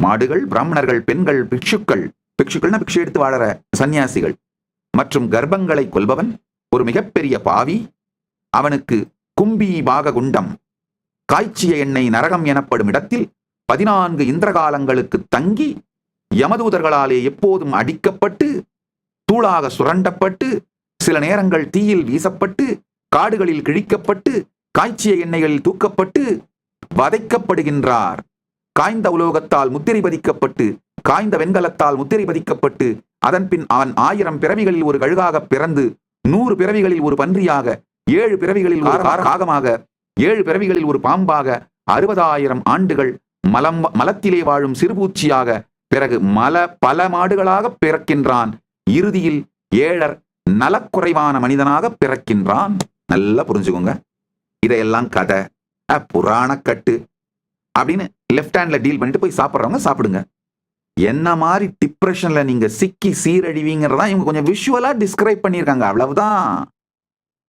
மாடுகள், பிராமணர்கள், பெண்கள், பிக்ஷுக்கள்னா பிக்ஷு எடுத்து வாழற சன்னியாசிகள் மற்றும் கர்ப்பங்களை கொல்பவன் ஒரு மிகப்பெரிய பாவி. அவனுக்கு கும்பி பாக குண்டம், காய்ச்சிய எண்ணெய் நரகம் எனப்படும் இடத்தில் 14 இந்திரகாலங்களுக்கு தங்கி யமதூதர்களாலே எப்போதும் அடிக்கப்பட்டு, தூளாக சுரண்டப்பட்டு, சில நேரங்கள் தீயில் வீசப்பட்டு, காடுகளில் கிழிக்கப்பட்டு, காய்ச்சிய எண்ணெய்களில் தூக்கப்பட்டு வதைக்கப்படுகின்றார். காய்ந்த உலோகத்தால் முத்திரை பதிக்கப்பட்டு, காய்ந்த வெண்கலத்தால் முத்திரை பதிக்கப்பட்டு, அதன் பின் அவன் 1000 பிறவிகளில் ஒரு கழுகாக பிறந்து, 100 பிறவிகளில் ஒரு பன்றியாக, 7 பிறவிகளில் ஒரு காகமாக, 7 பிறவிகளில் ஒரு பாம்பாக, 60,000 ஆண்டுகள் மலத்திலே வாழும் சிறுபூச்சியாக, பிறகு பல மாடுகளாக பிறக்கின்றான். இறுதியில் ஏழர் நலக்குறைவான மனிதனாக பிறக்கின்றான். நல்லா புரிஞ்சுக்கோங்க. இதையெல்லாம் கதை, புராண கட்டு அப்படின்னு லெஃப்ட் ஹேண்ட்ல டீல் பண்ணிட்டு போய் சாப்பிட்றவங்க சாப்பிடுங்க. என்ன மாதிரி டிப்ரெஷன்ல நீங்க சிக்கி சீரழிவீங்கிறதா இவங்க கொஞ்சம் விஷுவலா டிஸ்கிரைப் பண்ணியிருக்காங்க, அவ்வளவுதான்.